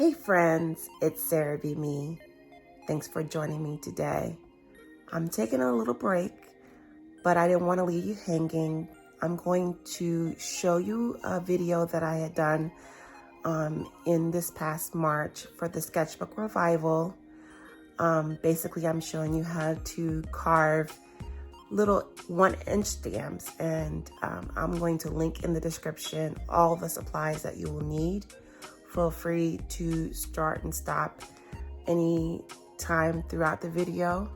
Hey friends, it's Sarahbeme. Thanks for joining me today. I'm taking a little break, but I didn't want to leave you hanging. I'm going to show you a video that I had done in this past March for the Sketchbook Revival. Basically, I'm showing you how to carve little 1-inch stamps, and I'm going to link in the description all the supplies that you will need. Feel free to start and stop any time throughout the video,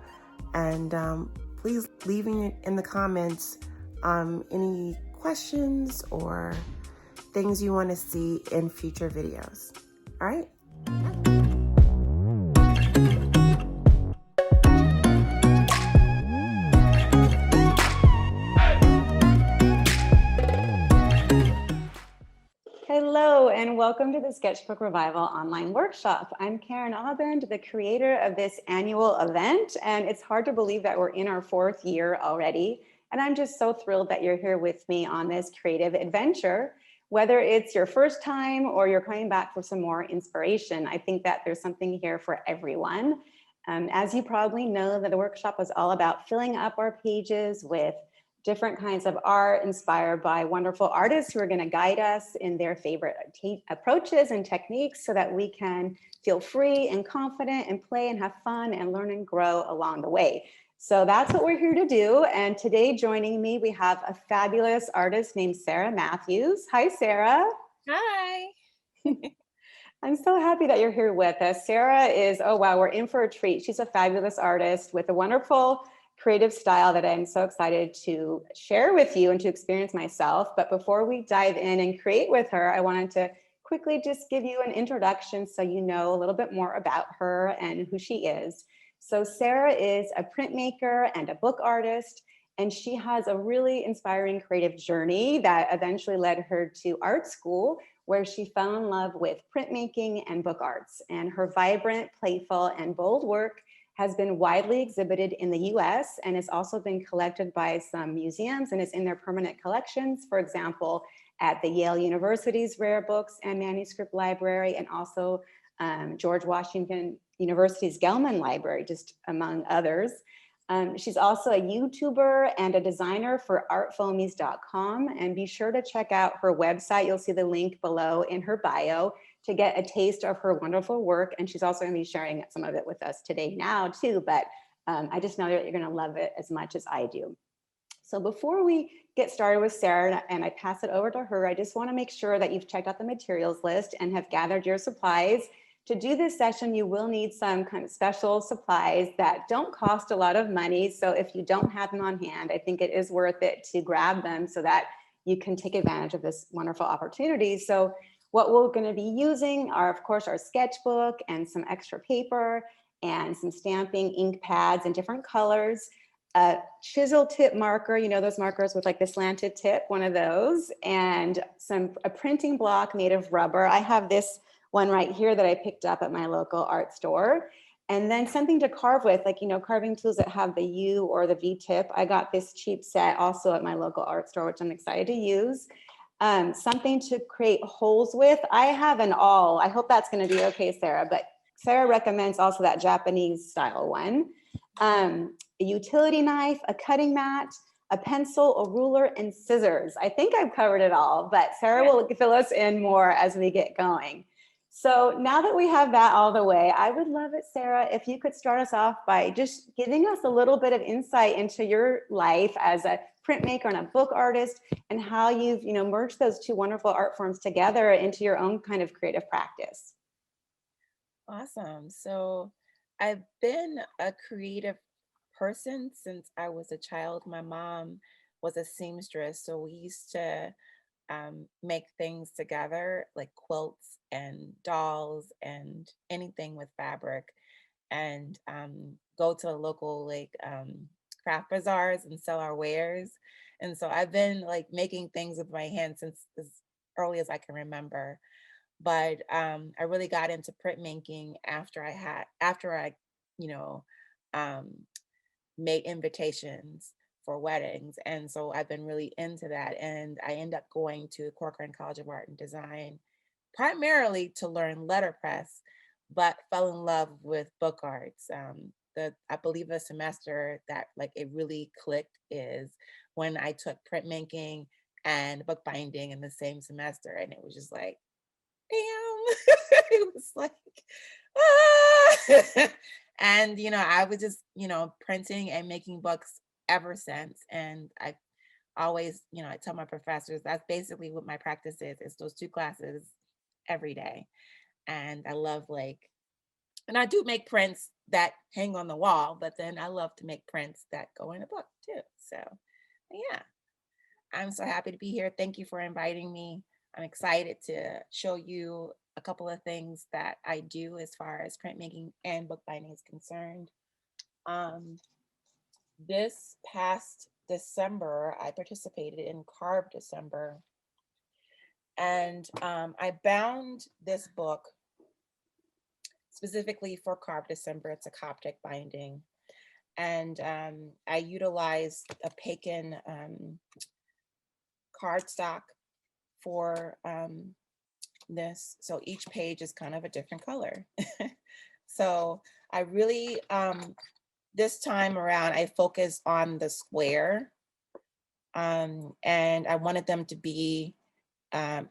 and please leave in the comments any questions or things you want to see in future videos. All right. Hello, and welcome to the Sketchbook Revival online workshop. I'm Karen Abend, the creator of this annual event, and it's hard to believe that we're in our 4th year already. And I'm just so thrilled that you're here with me on this creative adventure. Whether it's your first time or you're coming back for some more inspiration, I think that there's something here for everyone. As you probably know, that the workshop was all about filling up our pages with different kinds of art inspired by wonderful artists who are going to guide us in their favorite approaches and techniques so that we can feel free and confident and play and have fun and learn and grow along the way. So that's what we're here to do. And today joining me, we have a fabulous artist named Sarah Matthews. Hi, Sarah. Hi. I'm so happy that you're here with us. Sarah is, oh wow, we're in for a treat. She's a fabulous artist with a wonderful creative style that I'm so excited to share with you and to experience myself. But before we dive in and create with her, I wanted to quickly just give you an introduction so you know a little bit more about her and who she is. So Sarah is a printmaker and a book artist, and she has a really inspiring creative journey that eventually led her to art school, where she fell in love with printmaking and book arts. And her vibrant, playful, and bold work has been widely exhibited in the US and has also been collected by some museums and is in their permanent collections, for example, at the Yale University's Rare Books and Manuscript Library, and also George Washington University's Gelman Library, just among others. She's also a YouTuber and a designer for artfoamies.com, and be sure to check out her website. You'll see the link below in her bio to get a taste of her wonderful work. And she's also going to be sharing some of it with us today now too, but I just know that you're going to love it as much as I do. So before we get started with Sarah and I pass it over to her, I just want to make sure that you've checked out the materials list and have gathered your supplies. To do this session, you will need some kind of special supplies that don't cost a lot of money. So if you don't have them on hand, I think it is worth it to grab them so that you can take advantage of this wonderful opportunity. So what we're going to be using are, of course, our sketchbook and some extra paper and some stamping ink pads in different colors. A chisel tip marker, you know, those markers with like the slanted tip, one of those, and a printing block made of rubber. I have this one right here that I picked up at my local art store. And then something to carve with, like, you know, carving tools that have the U or the V tip. I got this cheap set also at my local art store, which I'm excited to use. Something to create holes with. I have an awl. I hope that's going to be okay, Sarah, but Sarah recommends also that Japanese style one. A utility knife, a cutting mat, a pencil, a ruler, and scissors. I think I've covered it all, but Sarah will fill us in more as we get going. So now that we have that all the way, I would love it, Sarah, if you could start us off by just giving us a little bit of insight into your life as a printmaker and a book artist, and how you've, you know, merged those two wonderful art forms together into your own kind of creative practice. Awesome. So I've been a creative person since I was a child. My mom was a seamstress, so we used to make things together, like quilts and dolls and anything with fabric, and go to local craft bazaars and sell our wares. And so I've been like making things with my hands since as early as I can remember. But I really got into printmaking after I, you know, um, made invitations for weddings. And so I've been really into that. And I ended up going to Corcoran College of Art and Design primarily to learn letterpress, but fell in love with book arts. I believe the semester that like it really clicked is when I took printmaking and bookbinding in the same semester, and it was just like, damn, it was like, ah! And I was just printing and making books ever since, and I always, I tell my professors that's basically what my practice is. It's those two classes every day. And I love and I do make prints that hang on the wall, but then I love to make prints that go in a book too. So yeah, I'm so happy to be here. Thank you for inviting me. I'm excited to show you a couple of things that I do as far as printmaking and bookbinding is concerned. This past December, I participated in Carve December, and I bound this book specifically for Carve December. It's a Coptic binding, and I utilized a Pagan cardstock for this. So each page is kind of a different color. So I really, this time around, I focused on the square, and I wanted them to be, I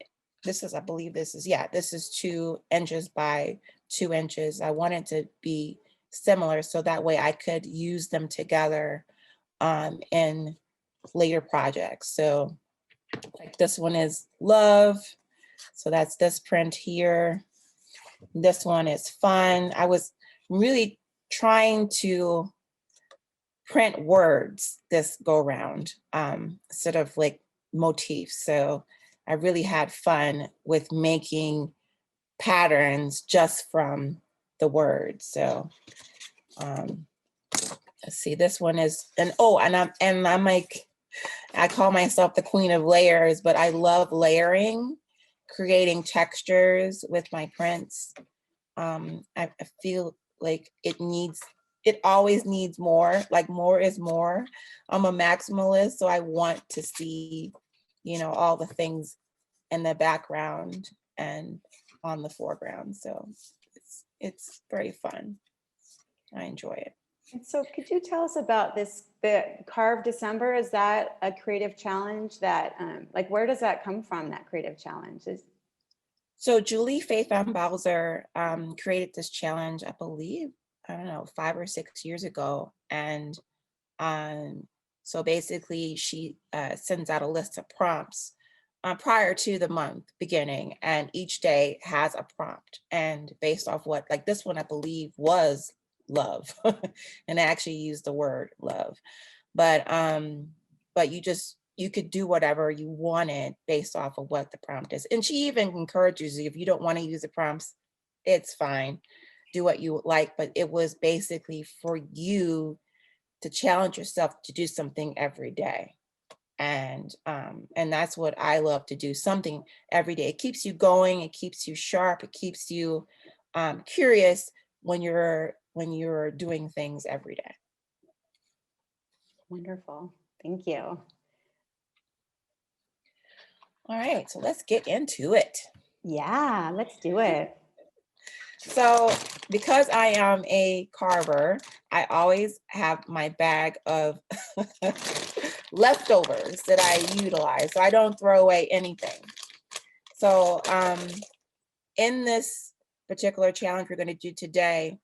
believe this is 2 inches by 2 inches. I wanted to be similar so that way I could use them together in later projects. So like this one is love. So that's this print here. This one is fun. I was really trying to print words this go round, sort of like motifs. So I really had fun with making patterns just from the words. So let's see, this one is, and I'm like, I call myself the queen of layers, but I love layering, creating textures with my prints. I feel like it always needs more, like more is more. I'm a maximalist, so I want to see, all the things in the background and on the foreground. So it's very fun. I enjoy it. And so could you tell us about the Carve December? Is that a creative challenge that, where does that come from, that creative challenge? So Julie Faith Bowser created this challenge, I believe, I don't know, 5 or 6 years ago. And so basically she sends out a list of prompts prior to the month beginning, and each day has a prompt. And based off what, like this one, I believe was love, and I actually used the word love. But you could do whatever you wanted based off of what the prompt is. And she even encourages you, if you don't want to use the prompts, it's fine. Do what you like. But it was basically for you to challenge yourself to do something every day. And that's what I love to do, something every day. It keeps you going, it keeps you sharp, it keeps you curious when you're doing things every day. Wonderful. Thank you. All right, so let's get into it. Yeah, let's do it. So because I am a carver, I always have my bag of leftovers that I utilize. So I don't throw away anything. So in this particular challenge we're going to do today,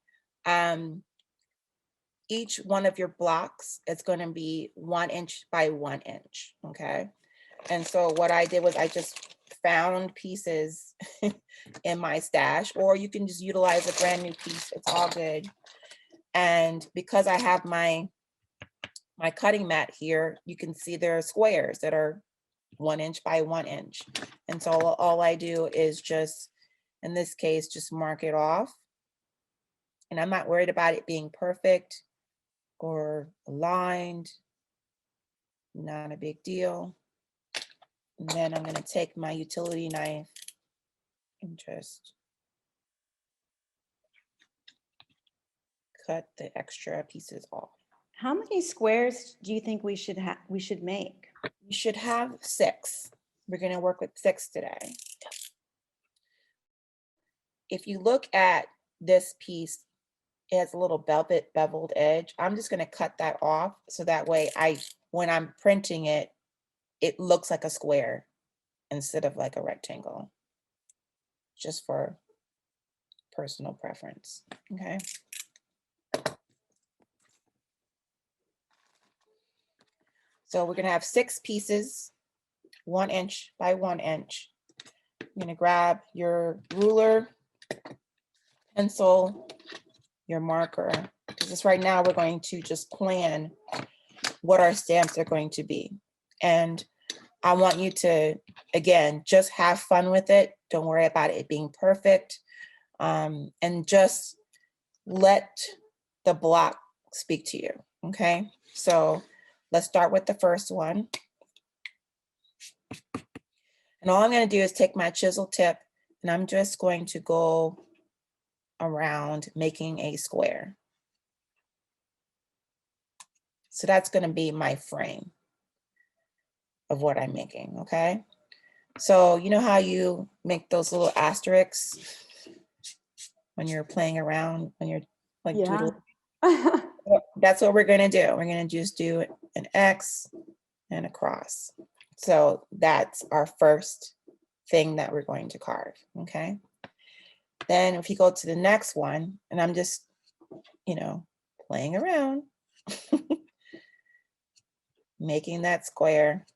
each one of your blocks is going to be 1 inch by 1 inch, okay? And so what I did was I just found pieces in my stash, or you can just utilize a brand new piece. It's all good. And because I have my cutting mat here, you can see there are squares that are 1 inch by 1 inch. And so all I do is just, in this case, just mark it off. And I'm not worried about it being perfect or aligned. Not a big deal. And then I'm going to take my utility knife and just cut the extra pieces off. How many squares do you think we should make? You should have 6. We're going to work with 6 today. if you look at this piece, it has a little beveled edge. I'm just going to cut that off so that way when I'm printing it, it looks like a square instead of like a rectangle, just for personal preference. Okay. So we're going to have 6 pieces, 1 inch by 1 inch. You're going to grab your ruler, pencil, your marker, because right now we're going to just plan what our stamps are going to be. And I want you to, again, just have fun with it. Don't worry about it being perfect. And just let the block speak to you, okay? So let's start with the first one. And all I'm going to do is take my chisel tip and I'm just going to go around making a square. So that's going to be my frame of what I'm making, okay? So you know how you make those little asterisks when you're playing around, when you're like doodling? That's what we're going to do. We're going to just do an X and a cross. So that's our first thing that we're going to carve, okay? Then if you go to the next one, and I'm just, you know, playing around, making that square.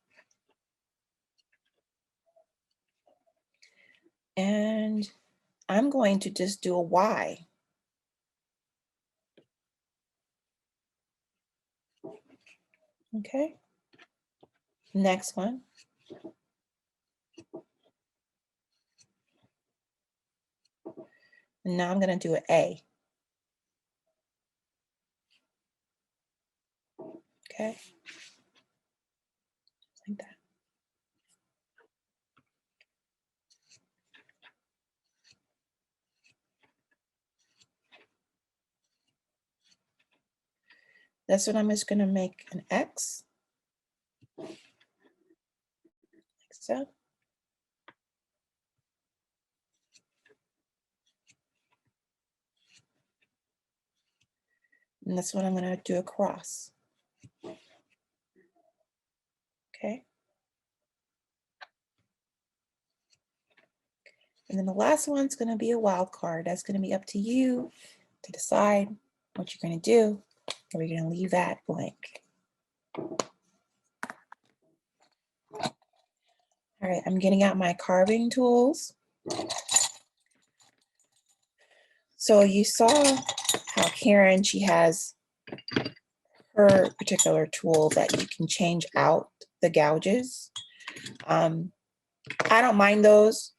And I'm going to just do a Y. Okay. Next one. And now I'm going to do an A. Okay. Like that. That's what I'm just going to make an X. Like so. And that's what I'm going to do a cross. Okay. And then the last one's going to be a wild card. That's going to be up to you to decide what you're going to do. Or we're going to leave that blank. All right, I'm getting out my carving tools. So you saw how Karen, she has her particular tool that you can change out the gouges. I don't mind those,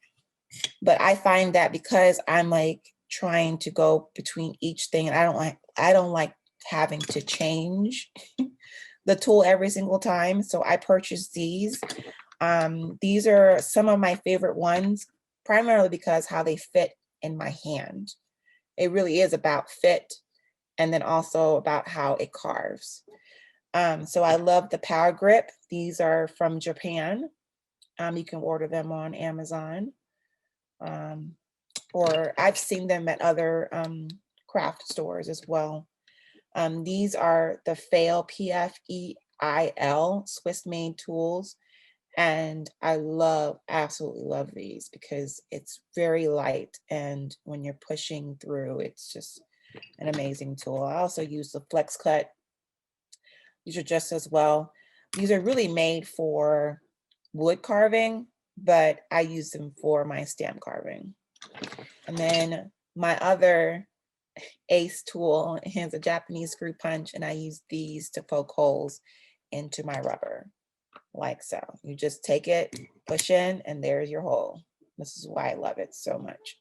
but I find that because I'm like trying to go between each thing, and I don't like having to change the tool every single time. So I purchased these. These are some of my favorite ones, primarily because how they fit in my hand. It really is about fit, and then also about how it carves. So I love the Power Grip. These are from Japan. You can order them on Amazon. Or I've seen them at other craft stores as well. These are the Fail, P-F-E-I-L, Swiss made tools. And I absolutely love these because it's very light. And when you're pushing through, it's just an amazing tool. I also use the Flex Cut. These are just as well. These are really made for wood carving, but I use them for my stamp carving. And then my other ace tool has a Japanese screw punch, and I use these to poke holes into my rubber, like so. You just take it, push in, and there's your hole. This is why I love it so much.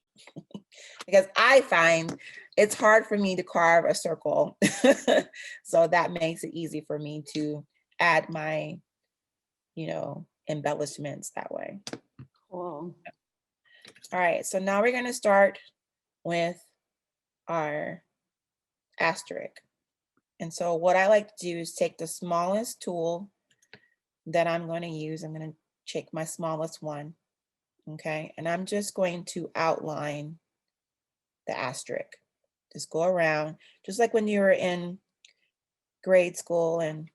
Because I find it's hard for me to carve a circle. So that makes it easy for me to add my, embellishments that way. Cool. All right, so now we're going to start with our asterisk. And so what I like to do is take the smallest tool that I'm going to use. I'm going to take my smallest one. Okay, and I'm just going to outline the asterisk. Just go around, just like when you were in grade school and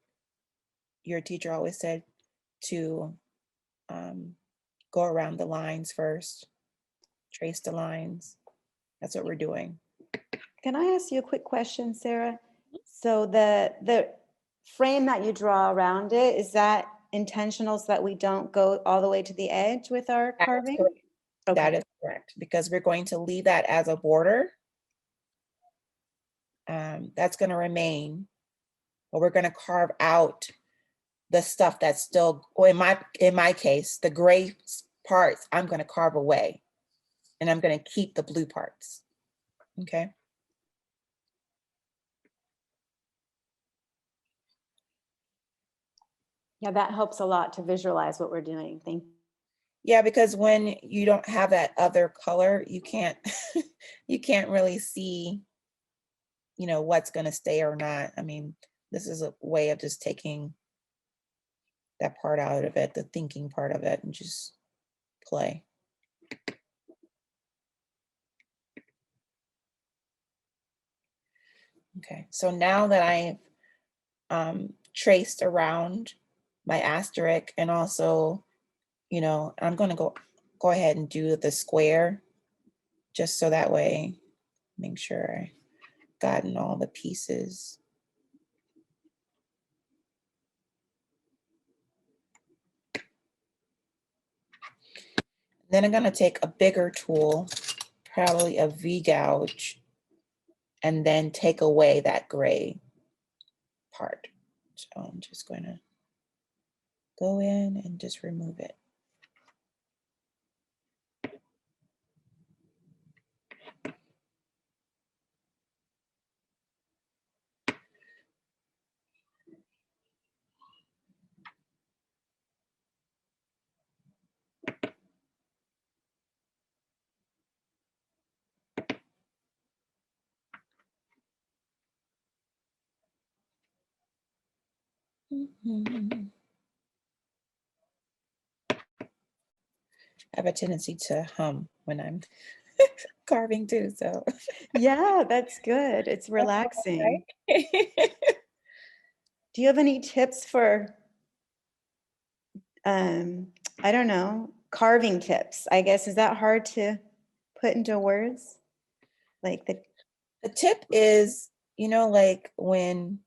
your teacher always said to go around the lines first, trace the lines. That's what we're doing. Can I ask you a quick question, Sarah? So the frame that you draw around it, is that intentional so that we don't go all the way to the edge with our That is carving? correct. Okay. That is correct, because we're going to leave that as a border. That's going to remain, but we're going to carve out the stuff that's still, or in my case, the gray parts I'm going to carve away, and I'm going to keep the blue parts. Okay. Yeah, that helps a lot to visualize what we're doing. Thank you. Yeah, because when you don't have that other color, you can't you can't really see, you know, what's going to stay or not. I mean, this is a way of just taking that part out of it, the thinking part of it, and just play. Okay, so now that I've traced around my asterisk, and also, you know, I'm going to go ahead and do the square, just so that way, make sure I've gotten all the pieces. Then I'm going to take a bigger tool, probably a V-gouge, and then take away that gray part. So I'm just going to go in and just remove it. I have a tendency to hum when I'm carving too, so. Yeah, that's good. It's relaxing. Right? Do you have any tips for, I don't know, carving tips? I guess, is that hard to put into words? Like The tip is, you know, like when,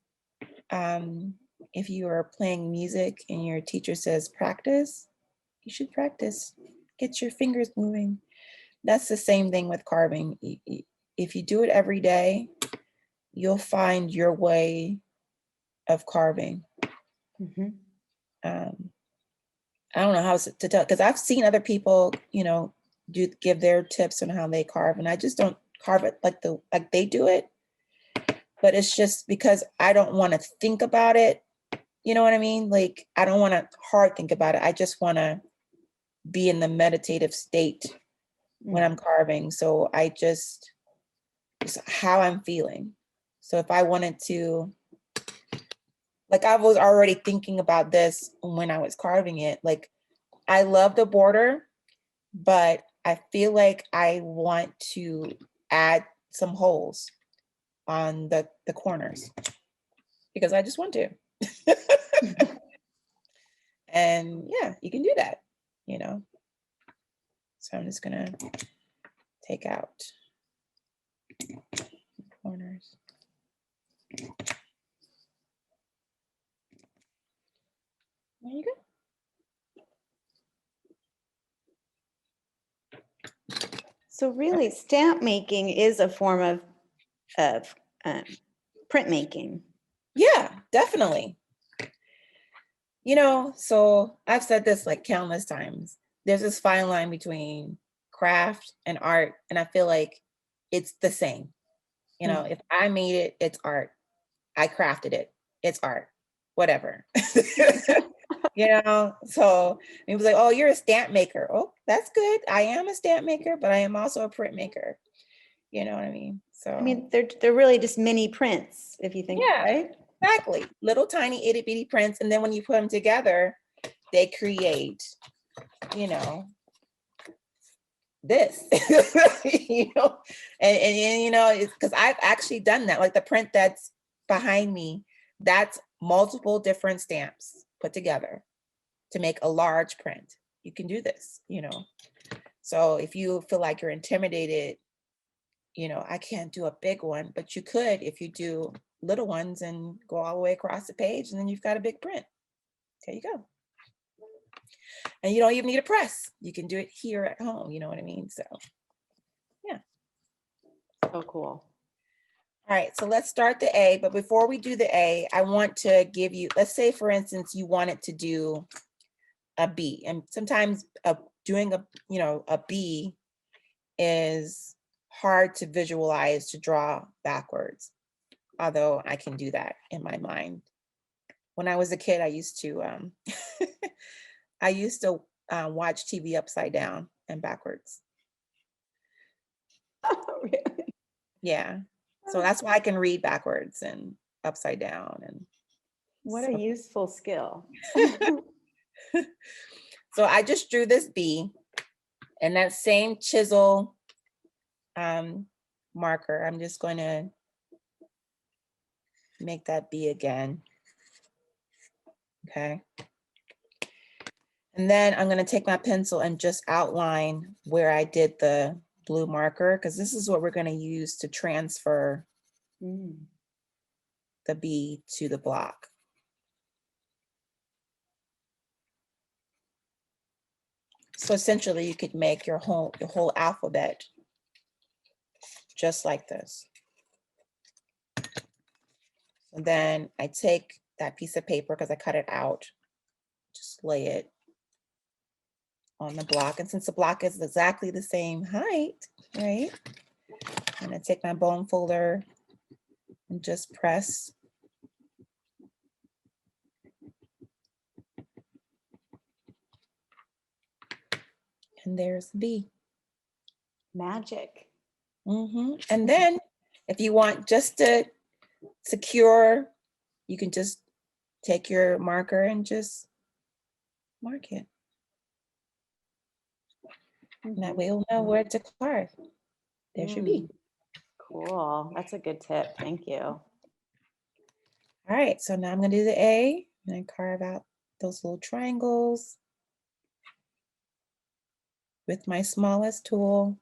if you are playing music and your teacher says practice, you should practice. Get your fingers moving. That's the same thing with carving. If you do it every day, you'll find your way of carving. Mhm. I don't know how to tell, because I've seen other people, you know, give their tips on how they carve, and I just don't carve it like they do it. But it's just because I don't want to think about it. You know what I mean? Like, I don't want to hard think about it. I just want to be in the meditative state when I'm carving. So it's how I'm feeling. So if I wanted to, like, I was already thinking about this when I was carving it. Like, I love the border, but I feel like I want to add some holes on the corners because I just want to. And yeah, you can do that, you know. So I'm just gonna take out corners. There you go. So really, stamp making is a form of printmaking. Yeah, definitely. You know, so I've said this like countless times. There's this fine line between craft and art, and I feel like it's the same. You know, if I made it, it's art. I crafted it, it's art. Whatever. You know, so he was like, "Oh, you're a stamp maker." Oh, that's good. I am a stamp maker, but I am also a print maker. You know what I mean? So I mean, they're really just mini prints, if you think, yeah, right? exactly. Little tiny itty bitty prints, and then when you put them together, they create, you know, this, you know, and you know, it's because I've actually done that. Like the print that's behind me, that's multiple different stamps put together to make a large print. You can do this, you know. So if you feel like you're intimidated, you know, I can't do a big one, but you could if you do little ones and go all the way across the page, and then you've got a big print. There you go. And you don't even need a press. You can do it here at home, you know what I mean? So yeah. So cool. All right, so let's start the A, but before we do the A, I want to give you, let's say for instance, you wanted to do a B, and sometimes doing a, you know, a B is hard to visualize, to draw backwards, although I can do that in my mind. When I was a kid, I used to watch TV upside down and backwards. Really? Yeah, so that's why I can read backwards and upside down. And What a useful skill. so I just drew this B, and that same chisel marker, I'm just going to make that B again. Okay. And then I'm going to take my pencil and just outline where I did the blue marker, because this is what we're going to use to transfer the B to the block. So essentially you could make your whole alphabet just like this. And then I take that piece of paper, because I cut it out, just lay it on the block. And since the block is exactly the same height, right? I'm gonna take my bone folder and just press. And there's B. Magic. And then if you want just to secure, you can just take your marker and just mark it. And that way you'll know where to carve. There's your B. Cool. That's a good tip. Thank you. All right, so now I'm gonna do the A, and I carve out those little triangles with my smallest tool.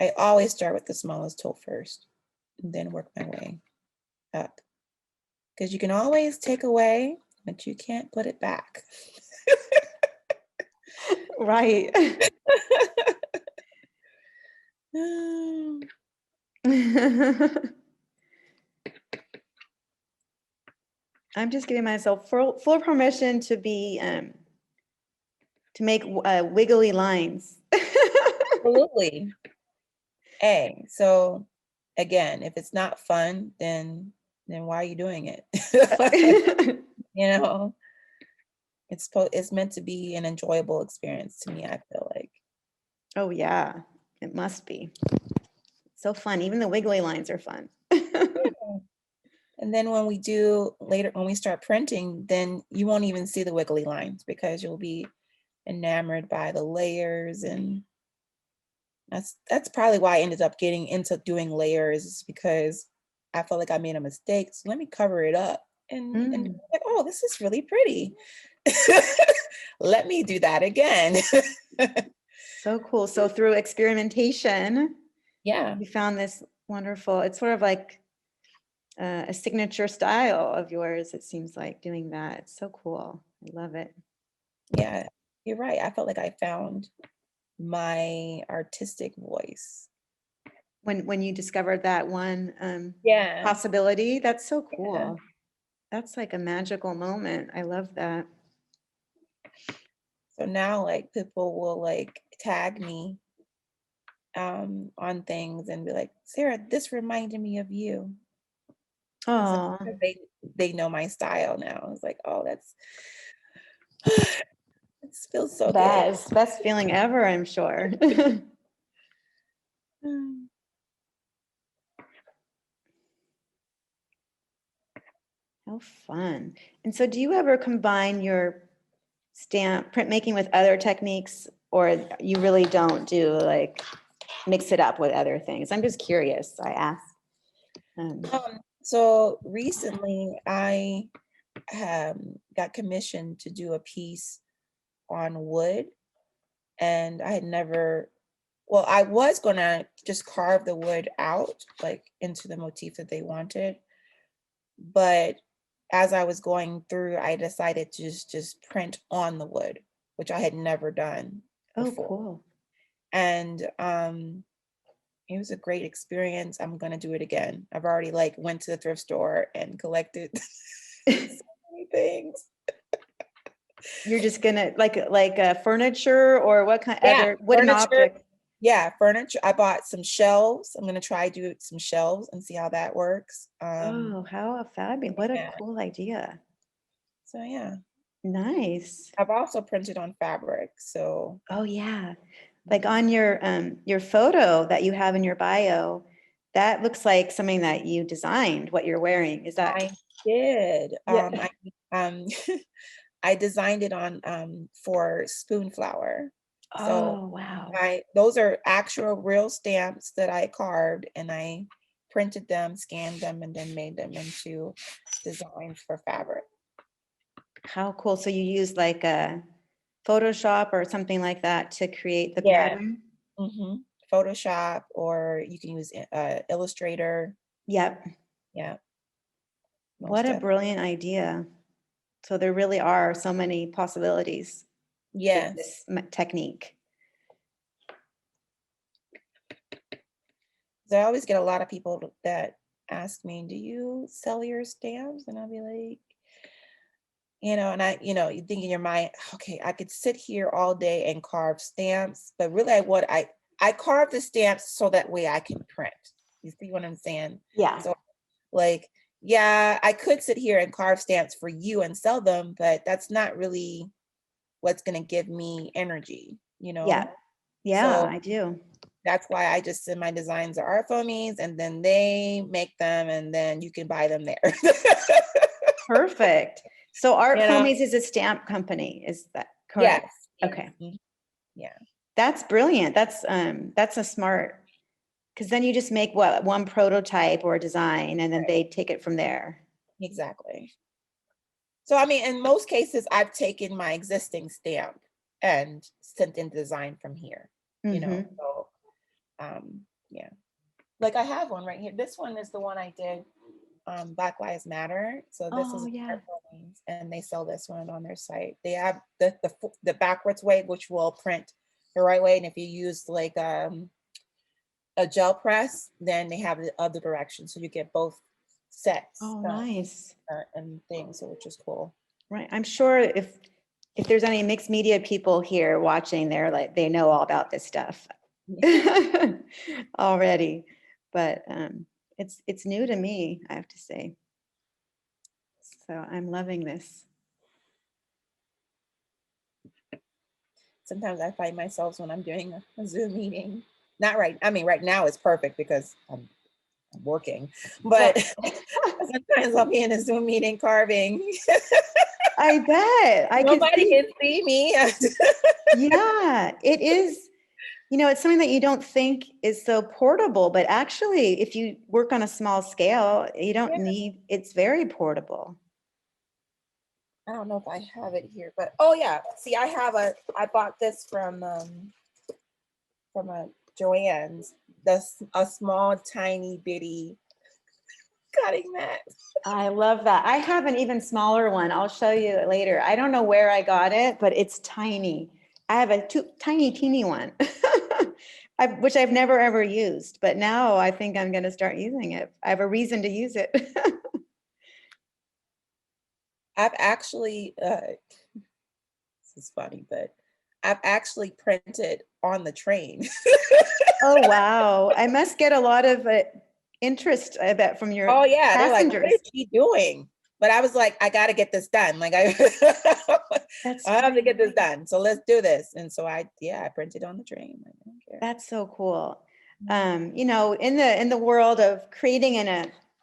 I always start with the smallest tool first, and then work my way up. Because you can always take away, but you can't put it back. Right. I'm just giving myself full permission to be to make wiggly lines. Absolutely. A. So again, if it's not fun, then why are you doing it? You know, it's meant to be an enjoyable experience to me, I feel like. Oh yeah, it must be. So fun. Even the wiggly lines are fun. And then when we do later, when we start printing, then you won't even see the wiggly lines, because you'll be enamored by the layers. And that's probably why I ended up getting into doing layers, is because I felt like I made a mistake. So let me cover it up. And like, oh, this is really pretty. Let me do that again. So cool. So through experimentation, Yeah. you found this wonderful, it's sort of like a signature style of yours. It seems like doing that. It's so cool. I love it. Yeah, you're right. I felt like I found my artistic voice. When you discovered that one Yeah. possibility, that's so cool. Yeah. That's like a magical moment. I love that. So now like people will like tag me on things and be like, Sarah, this reminded me of you. Oh, So they know my style now. It's like, oh, that's it feels so good. best feeling ever, I'm sure. How fun. And so do you ever combine your stamp printmaking with other techniques, or you really don't do like mix it up with other things? I'm just curious, I ask. So recently I got commissioned to do a piece on wood, and I had never, well, I was gonna just carve the wood out like into the motif that they wanted, but as I was going through, I decided to just print on the wood, which I had never done Oh, before. cool. And it was a great experience. I'm gonna do it again. I've already like went to the thrift store and collected so many things. You're just gonna like furniture, or what kind Yeah, other wooden furniture. object? Yeah, furniture. I bought some shelves. I'm gonna try do some shelves and see how that works. Oh, how fabulous. What a Yeah. cool idea. So yeah, Nice. I've also printed on fabric. So Oh yeah. Like on your photo that you have in your bio, that looks like something that you designed, what you're wearing. Is that? I did. Yeah. I designed it on for spoon flower. So Oh, wow. those are actual real stamps that I carved, and I printed them, scanned them, and then made them into designs for fabric. How cool. So you use like a Photoshop or something like that to create the Yeah. pattern? Mm-hmm. Photoshop, or you can use Illustrator. Yep. Yeah. What a brilliant idea. So there really are so many possibilities with Yes. this technique. So I always get a lot of people that ask me, do you sell your stamps? And I'll be like, and you think in your mind, okay, I could sit here all day and carve stamps, but really I carve the stamps so that way I can print. You see what I'm saying? Yeah. So like, yeah, I could sit here and carve stamps for you and sell them, but that's not really what's going to give me energy, Yeah. Yeah, So I do. that's why I just send my designs to Art Foamies, and then they make them, and then you can buy them there. Perfect. So Art Foamies is a stamp company, is that correct? Yes. Okay. Yeah. That's brilliant. That's a smart, because then you just make one prototype or design, and then Right. they take it from there. Exactly. So I mean, in most cases, I've taken my existing stamp and sent in design from here. So yeah. Like I have one right here. This one is the one I did, Black Lives Matter. So this is Art Foamies, and they sell this one on their site. They have the backwards way, which will print the right way, and if you use like a gel press, then they have the other direction, so you get both sets. Oh, nice. And things, so which is cool. Right. I'm sure if there's any mixed media people here watching, they know all about this stuff already, but it's new to me, I have to say. So I'm loving this. Sometimes I find myself when I'm doing a Zoom meeting, not right. I mean, right now it's perfect because I'm working, but sometimes I'll be in a Zoom meeting carving. I bet. Nobody can see me. Yeah, it is. It's something that you don't think is so portable, but actually, if you work on a small scale, you don't need, it's very portable. I don't know if I have it here, but oh yeah. See, I bought this from a Joann's. That's a small, tiny, bitty cutting mat. I love that. I have an even smaller one. I'll show you it later. I don't know where I got it, but it's tiny. I have a tiny, teeny one, which I've never ever used, but now I think I'm going to start using it. I have a reason to use it. I've actually, this is funny, but I've actually printed on the train. Oh, wow. I must get a lot of interest, I bet, from your passengers. They're like, what is she doing? But I was like, I got to get this done. Like I have to get this done. So let's do this. And so I printed on the train. I don't care. That's so cool. In the world of creating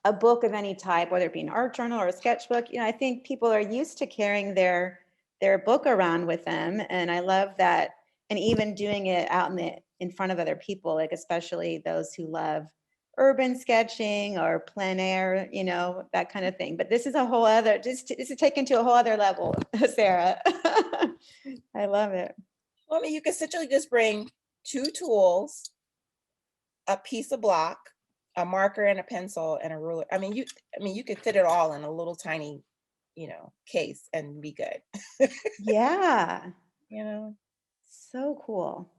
a book of any type, whether it be an art journal or a sketchbook, I think people are used to carrying their book around with them. And I love that. And even doing it out in front of other people, like especially those who love urban sketching or plein air, that kind of thing. But this is a whole other, this is taken to a whole other level, Sarah. I love it. Well, I mean, you can essentially just bring 2 tools, a piece of block, a marker and a pencil and a ruler. I mean, you could fit it all in a little tiny, case and be good. Yeah. So cool.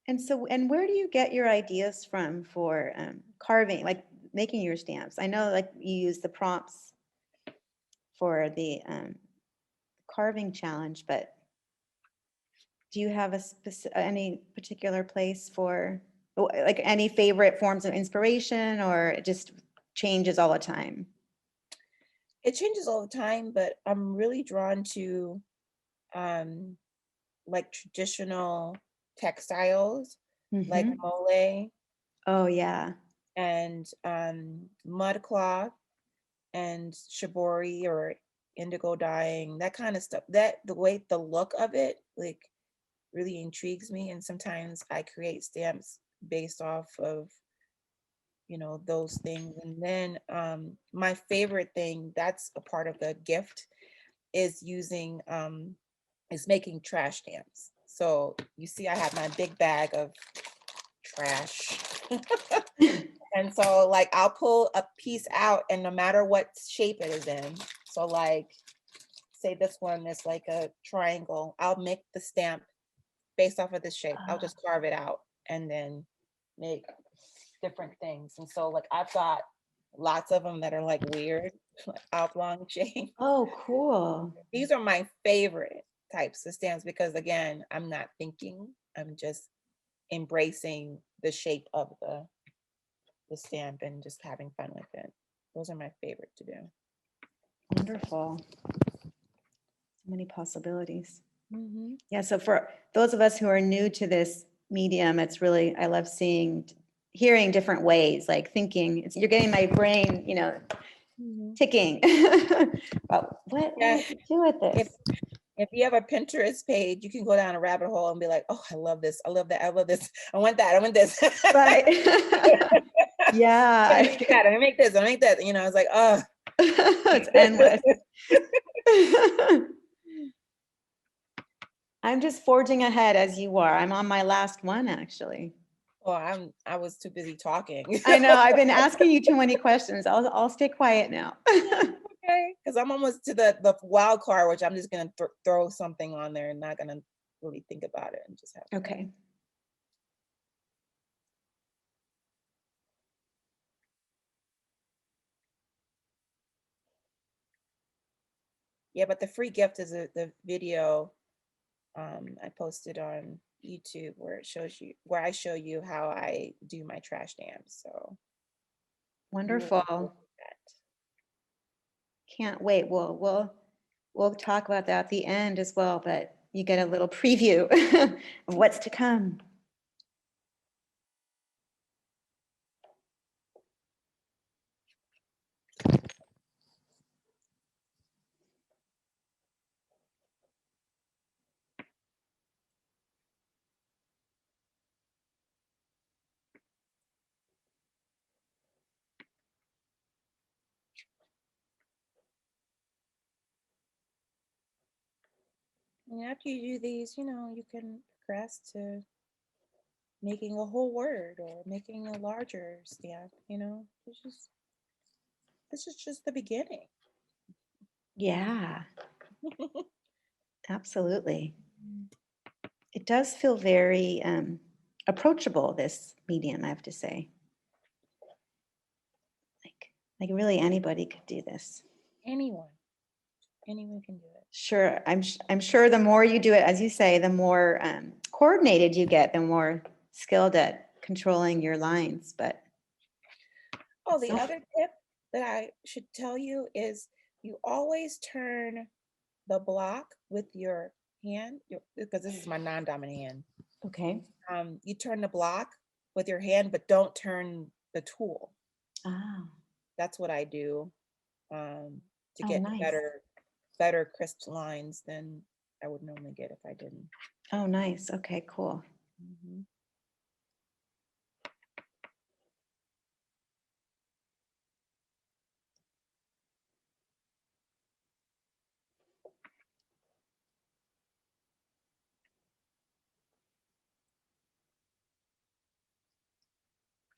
And where do you get your ideas from for carving, like making your stamps? I know like you use the prompts for the carving challenge, but do you have any particular place for like any favorite forms of inspiration, or it just changes all the time? It changes all the time, but I'm really drawn to like traditional textiles, like Mhm. mole Oh yeah. and mud cloth and shibori or indigo dyeing, that kind of stuff. That the look of it, like, really intrigues me. And sometimes I create stamps based off of, those things. And then my favorite thing that's a part of the gift is making trash stamps. So you see, I have my big bag of trash. And so like I'll pull a piece out, and no matter what shape it is in, so like say this one is like a triangle, I'll make the stamp based off of this shape. I'll just carve it out and then make different things. And so like I've got lots of them that are like weird, like oblong shape. Oh, cool. These are my favorite types of stamps because again, I'm not thinking, I'm just embracing the shape of the stamp and just having fun with it. Those are my favorite to do. Wonderful. So many possibilities. Mm-hmm. Yeah, so for those of us who are new to this medium, it's really, I love hearing different ways, like thinking, you're getting my brain, Mm-hmm. ticking. About what Yeah. would you do with this? If you have a Pinterest page, you can go down a rabbit hole and be like, oh, I love this. I love that. I love this. I want that. I want this. Right. Yeah. I make that. I make this. I make that. It's like, oh. It's endless. I'm just forging ahead as you are. I'm on my last one, actually. Well, I was too busy talking. I know. I've been asking you too many questions. I'll stay quiet now. Okay, because I'm almost to the wild card, which I'm just gonna throw something on there and not gonna really think about it and just have. Okay. Yeah, but the free gift is the video I posted on YouTube where I show you how I do my trash stamps. So Wonderful. Can't wait. We'll talk about that at the end as well, but you get a little preview of what's to come. And after you do these, you can progress to making a whole word or making a larger stamp. This is just the beginning. Yeah, absolutely. It does feel very approachable, this medium, I have to say. Like really anybody could do this. Anyone can do it. Sure, I'm sure the more you do it, as you say, the more coordinated you get, the more skilled at controlling your lines. But the other tip that I should tell you is you always turn the block with your hand, because this is my non-dominant hand. okay. You turn the block with your hand, but don't turn the tool. Oh, That's what I do to oh, get nice. better crisp lines than I would normally get if I didn't. Oh, nice. Okay, cool. Mhm.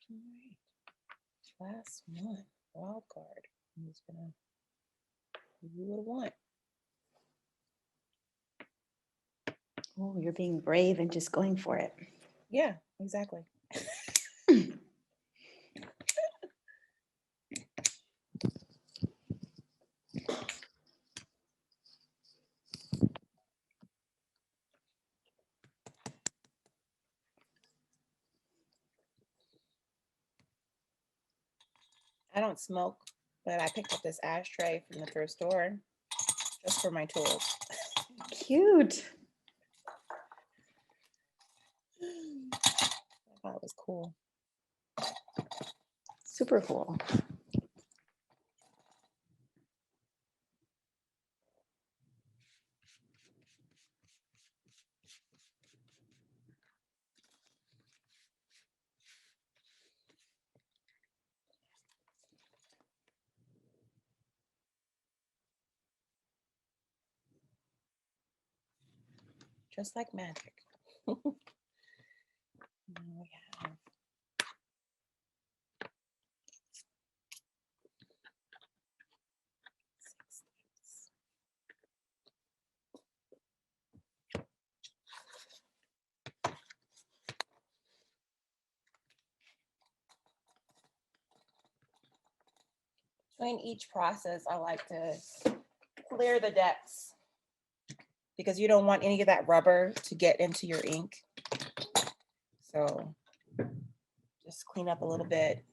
All right. Last one, wild card. I'm just gonna give you what I want. Oh, you're being brave and just going for it. Yeah, exactly. I don't smoke, but I picked up this ashtray from the thrift store just for my tools. Cute. I thought it was cool. Super cool. Just like magic. Now we have six things. Between each process, I like to clear the depths because you don't want any of that rubber to get into your ink. So just clean up a little bit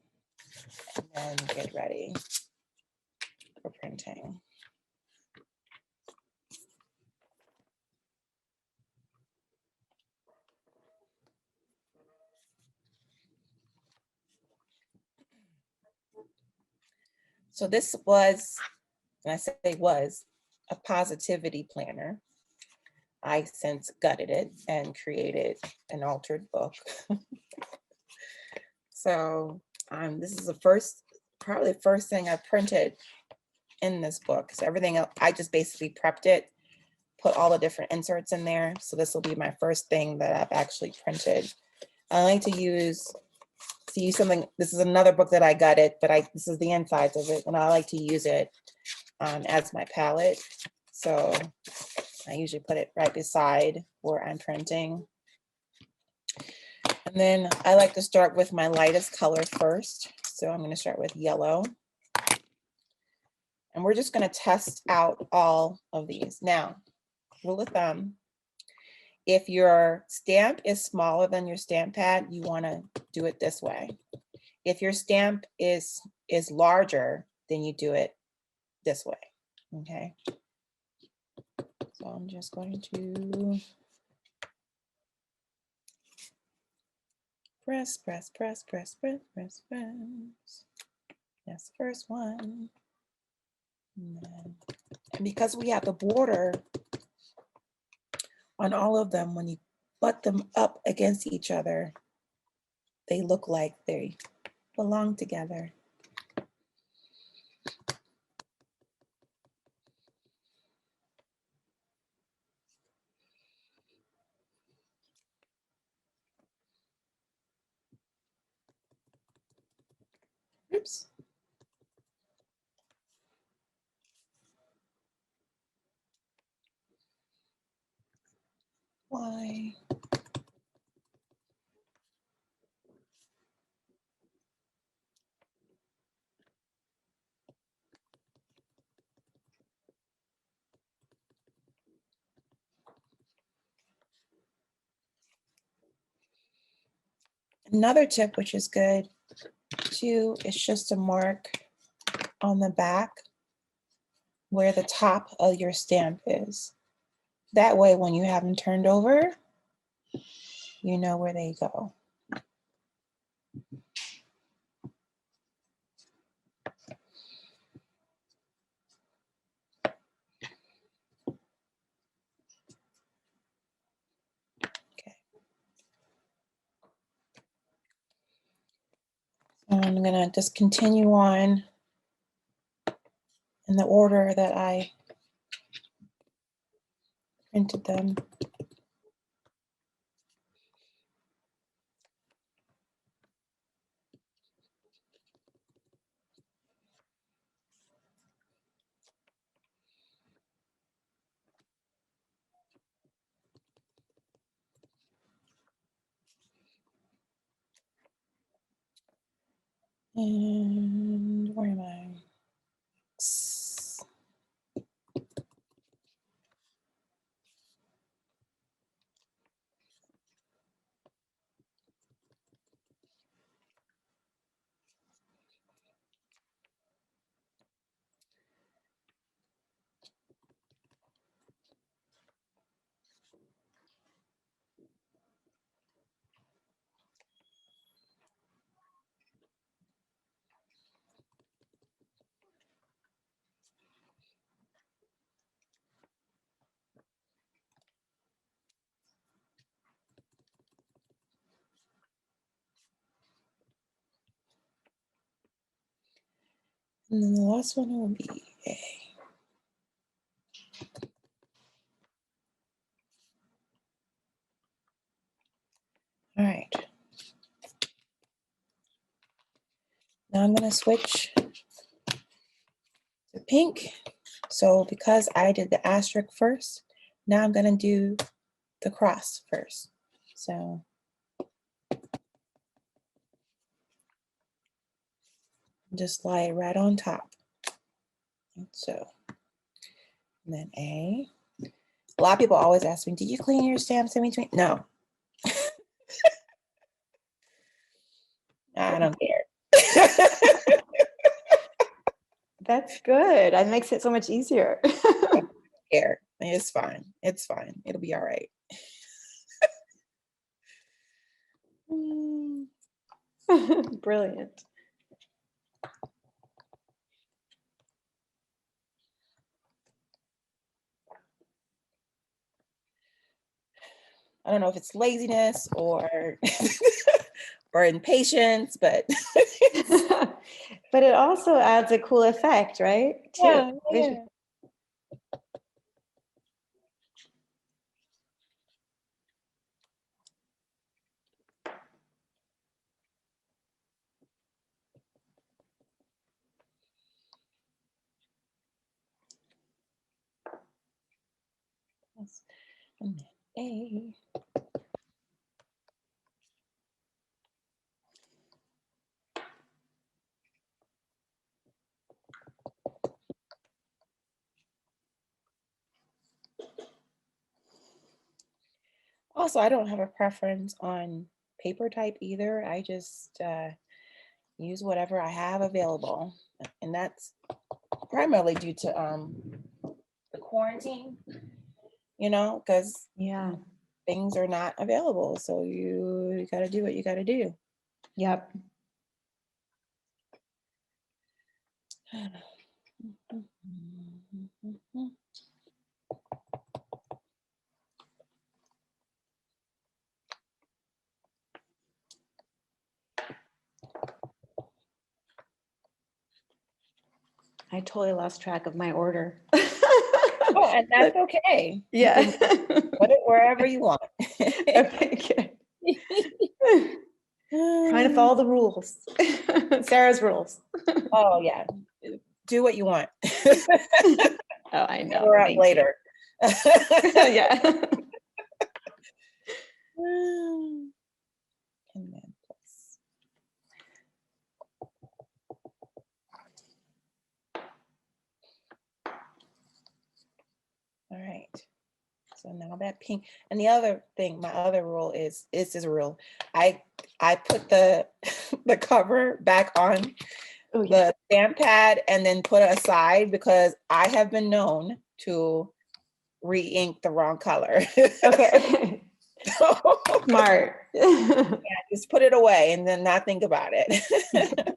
and then get ready for printing. So this was, and I say was, a positivity planner. I since gutted it and created an altered book. So this is probably the first thing I printed in this book. So everything else, I just basically prepped it, put all the different inserts in there. So this will be my first thing that I've actually printed. I like to use something, this is another book that I gutted, but this is the insides of it, and I like to use it as my palette. So I usually put it right beside where I'm printing. And then I like to start with my lightest color first. So I'm going to start with yellow. And we're just going to test out all of these. Now, rule of thumb, if your stamp is smaller than your stamp pad, you want to do it this way. If your stamp is larger, then you do it this way. Okay. So I'm just going to press, press, press, press, press, press, press. That's the first one. And because we have the border on all of them, when you butt them up against each other, they look like they belong together. Oops. Why? Another tip, which is good too, is just to mark on the back where the top of your stamp is. That way, when you have them turned over, you know where they go. I'm gonna just continue on in the order that I printed them. And where am I? And then the last one will be A. All right. Now I'm going to switch to pink. So because I did the asterisk first, now I'm going to do the cross first. So just lie it right on top. So, and then A. A lot of people always ask me, do you clean your stamps in between? No. I don't care. That's good. That makes it so much easier. Care. It's fine. It's fine. It'll be all right. Brilliant. I don't know if it's laziness or or impatience, but but it also adds a cool effect, right? yeah, yeah. And then A. Also, I don't have a preference on paper type either. I just use whatever I have available. And that's primarily due to the quarantine, because Yeah. things are not available. So you got to do what you got to do. Yep. I totally lost track of my order. Oh, and that's okay. Yeah. You can put it wherever you want. Okay, good. Trying to follow the rules. Sarah's rules. Oh yeah. Do what you want. Oh, I know. We're up later. Yeah. And then plus. All right. So now that pink, and the other thing, my other rule is a rule. I put the the cover back on the stamp pad and then put it aside because I have been known to re-ink the wrong color. Okay. Smart. Yeah, just put it away and then not think about it.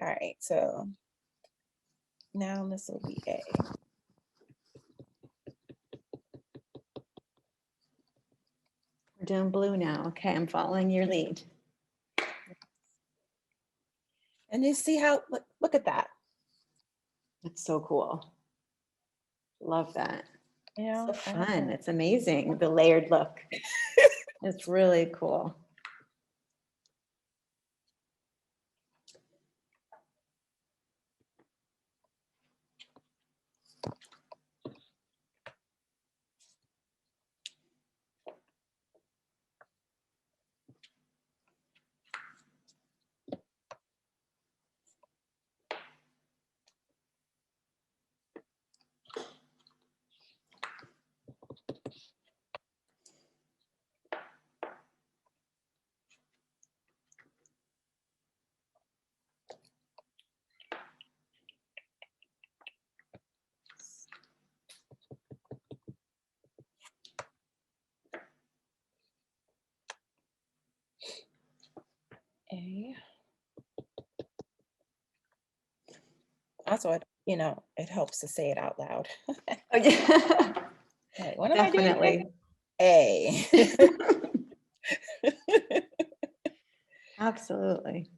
All right, so now this will be A. We're doing blue now. Okay, I'm following your lead. And you see how, look at that. That's so cool. Love that. You know, So fun. It's amazing. The layered look. It's really cool. A. Also, it helps to say it out loud. Oh, yeah. Like, what am I doing? Definitely. A. Absolutely.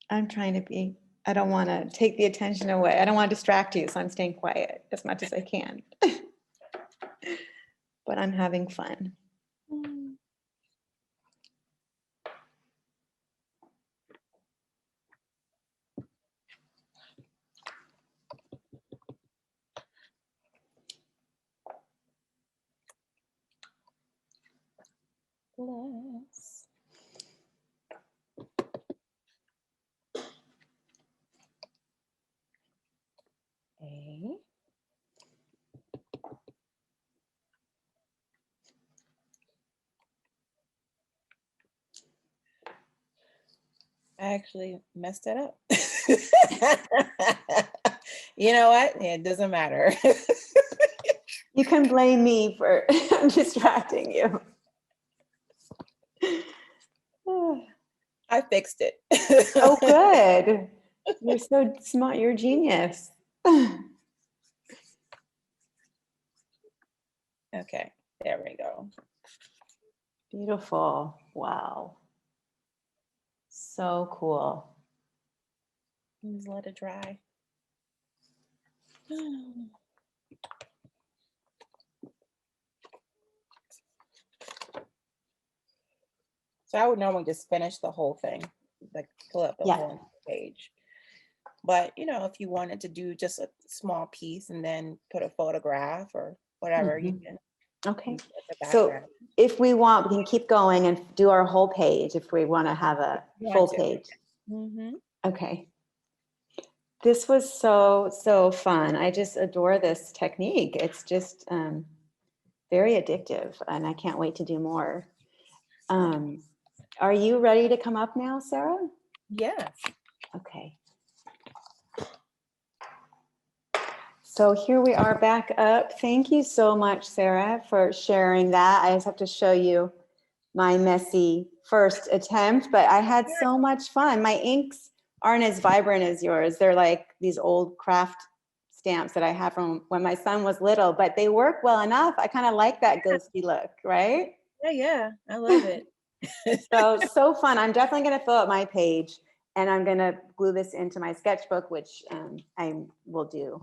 I'm trying to be, I don't want to take the attention away. I don't want to distract you, so I'm staying quiet as much as I can. But I'm having fun. Plus. A. I actually messed it up. You know what? It doesn't matter. You can blame me for distracting you. I fixed it. Oh, good. You're so smart. You're a genius. Okay, there we go. Beautiful. Wow. So cool. Just let it dry. So I would normally just finish the whole thing, like pull up the Yeah. whole page. But if you wanted to do just a small piece and then put a photograph or whatever, you can. Okay. At the So background. if we want, we can keep going and do our whole page if we want to have a full page. Okay. This was so fun. I just adore this technique. It's just very addictive, and I can't wait to do more. Are you ready to come up now, Sarah? Yes. Okay. So here we are back up. Thank you so much, Sarah, for sharing that. I just have to show you my messy first attempt, but I had so much fun. My inks aren't as vibrant as yours. They're like these old craft stamps that I have from when my son was little, but they work well enough. I kind of like that ghosty look, right? Yeah, I love it. So fun. I'm definitely going to fill up my page, and I'm going to glue this into my sketchbook, which I will do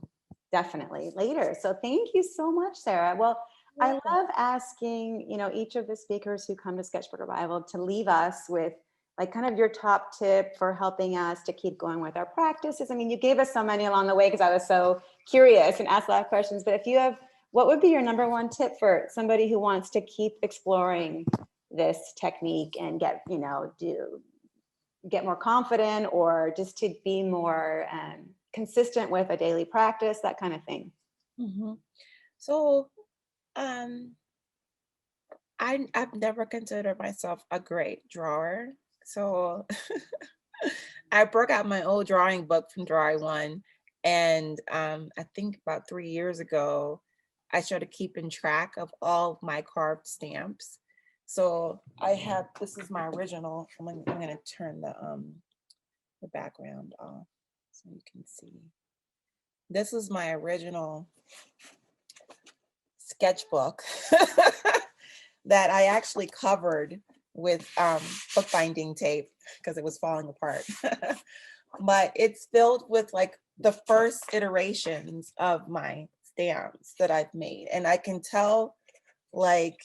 definitely later. So thank you so much, Sarah. Well, I love asking, each of the speakers who come to Sketchbook Revival to leave us with like kind of your top tip for helping us to keep going with our practices. I mean, you gave us so many along the way because I was so curious and asked a lot of questions, but if you have, what would be your number one tip for somebody who wants to keep exploring this technique and get more confident, or just to be more consistent with a daily practice, that kind of thing? So I've never considered myself a great drawer. So I broke out my old drawing book from Drawing One, and I think about 3 years ago, I started keeping track of all of my carved stamps. So this is my original. I'm gonna turn the background off so you can see. This is my original sketchbook that I actually covered with bookbinding tape because it was falling apart. But it's filled with like the first iterations of my stamps that I've made. And I can tell like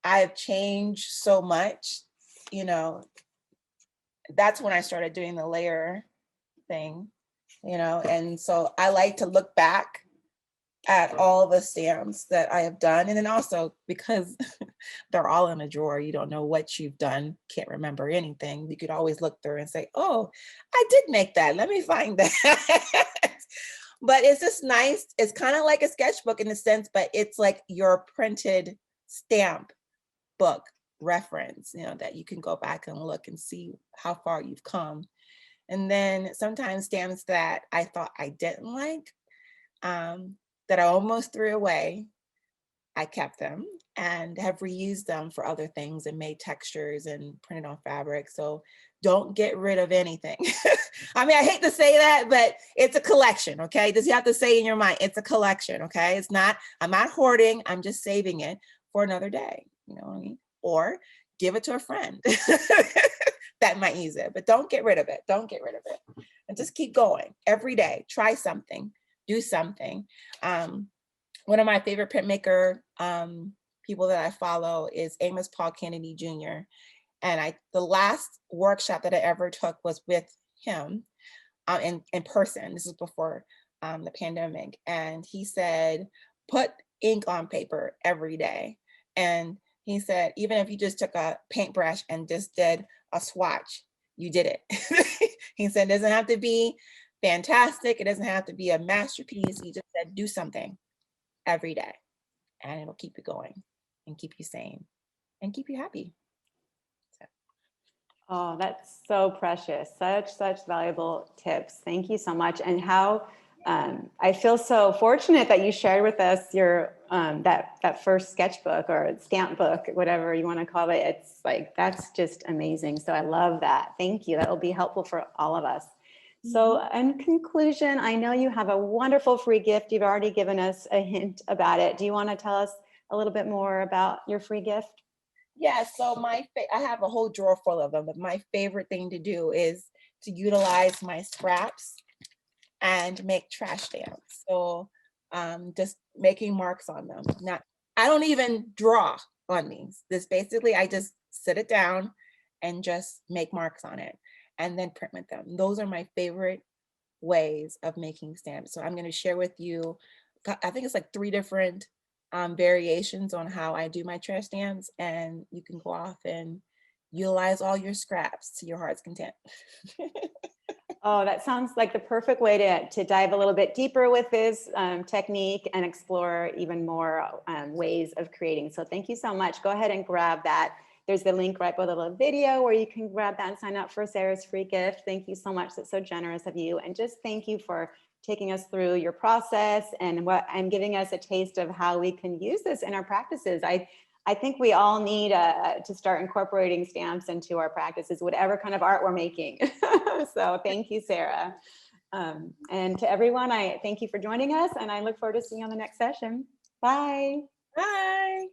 I've changed so much, you know. That's when I started doing the layer thing, you know. And so I like to look back at all the stamps that I have done. And then also because they're all in a drawer, you don't know what you've done, can't remember anything. You could always look through and say, oh, I did make that. Let me find that. But it's just nice. It's kind of like a sketchbook in a sense, but it's like your printed stamp book reference, you know, that you can go back and look and see how far you've come. And then sometimes stamps that I thought I didn't like, that I almost threw away, I kept them and have reused them for other things and made textures and printed on fabric. So don't get rid of anything. I mean, I hate to say that, but it's a collection, okay? Just you have to say in your mind, it's a collection, okay? It's not, I'm not hoarding, I'm just saving it for another day, you know what I mean? Or give it to a friend that might use it, but don't get rid of it. Don't get rid of it. And just keep going every day. Try something, do something. One of my favorite printmaker people that I follow is Amos Paul Kennedy Jr. And the last workshop that I ever took was with him in person. This is before the pandemic. And he said, put ink on paper every day. And he said, even if you just took a paintbrush and just did a swatch, you did it. He said, it doesn't have to be fantastic. It doesn't have to be a masterpiece. He just said, do something every day and it'll keep you going and keep you sane and keep you happy. So. Oh, that's so precious. Such valuable tips. Thank you so much. And how I feel so fortunate that you shared with us your that first sketchbook or stamp book, whatever you want to call it. It's like, that's just amazing. So I love that. Thank you. That will be helpful for all of us. So in conclusion, I know you have a wonderful free gift. You've already given us a hint about it. Do you want to tell us a little bit more about your free gift? Yeah, so I have a whole drawer full of them, but my favorite thing to do is to utilize my scraps and make trash stamps. So just making marks on them. I don't even draw on these. This basically, I just sit it down and just make marks on it and then print with them. Those are my favorite ways of making stamps. So I'm going to share with you, I think it's like 3 different variations on how I do my trash stamps, and you can go off and utilize all your scraps to your heart's content. Oh, that sounds like the perfect way to dive a little bit deeper with this technique and explore even more ways of creating. So thank you so much. Go ahead and grab that. There's the link right below the video where you can grab that and sign up for Sarah's free gift. Thank you so much. That's so generous of you. And just thank you for taking us through your process and giving us a taste of how we can use this in our practices. I think we all need to start incorporating stamps into our practices, whatever kind of art we're making. So thank you, Sarah. And to everyone, I thank you for joining us, and I look forward to seeing you on the next session. Bye. Bye.